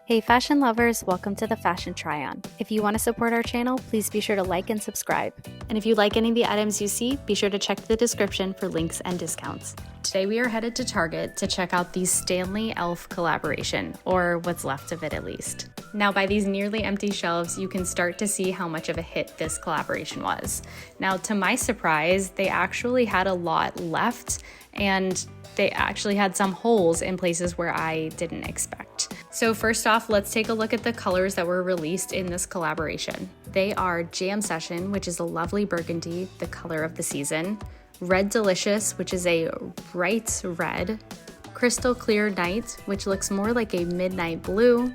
Hey fashion lovers, welcome to the Fashion Try-On. If you want to support our channel, please be sure to like and subscribe. And if you like any of the items you see, be sure to check the description for links and discounts. Today we are headed to Target to check out the Stanley e.l.f. collaboration, or what's left of it at least. Now by these nearly empty shelves, you can start to see how much of a hit this collaboration was. Now to my surprise, they actually had a lot left, and they actually had some holes in places where I didn't expect. So first off, let's take a look at the colors that were released in this collaboration. They are Jam Session, which is a lovely burgundy, the color of the season, Red Delicious, which is a bright red, Crystal Clear Night, which looks more like a midnight blue,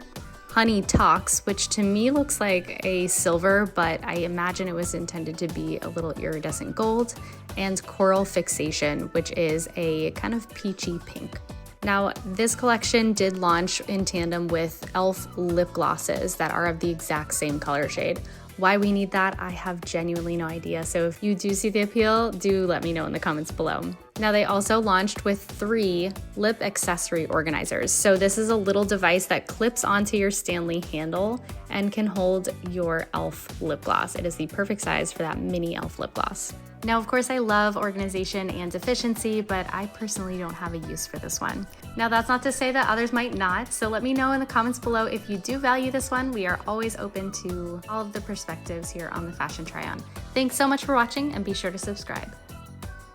Honey Talks, which to me looks like a silver, but I imagine it was intended to be a little iridescent gold, and Coral Fixation, which is a kind of peachy pink. Now, this collection did launch in tandem with e.l.f. lip glosses that are of the exact same color shade. Why we need that, I have genuinely no idea, so if you do see the appeal, do let me know in the comments below. Now, they also launched with 3 lip accessory organizers. So this is a little device that clips onto your Stanley handle and can hold your e.l.f. lip gloss. It is the perfect size for that mini e.l.f. lip gloss. Now, of course, I love organization and efficiency, but I personally don't have a use for this one. Now, that's not to say that others might not, so let me know in the comments below if you do value this one. We are always open to all of the perspectives here on the Fashion Try-On. Thanks so much for watching, and be sure to subscribe.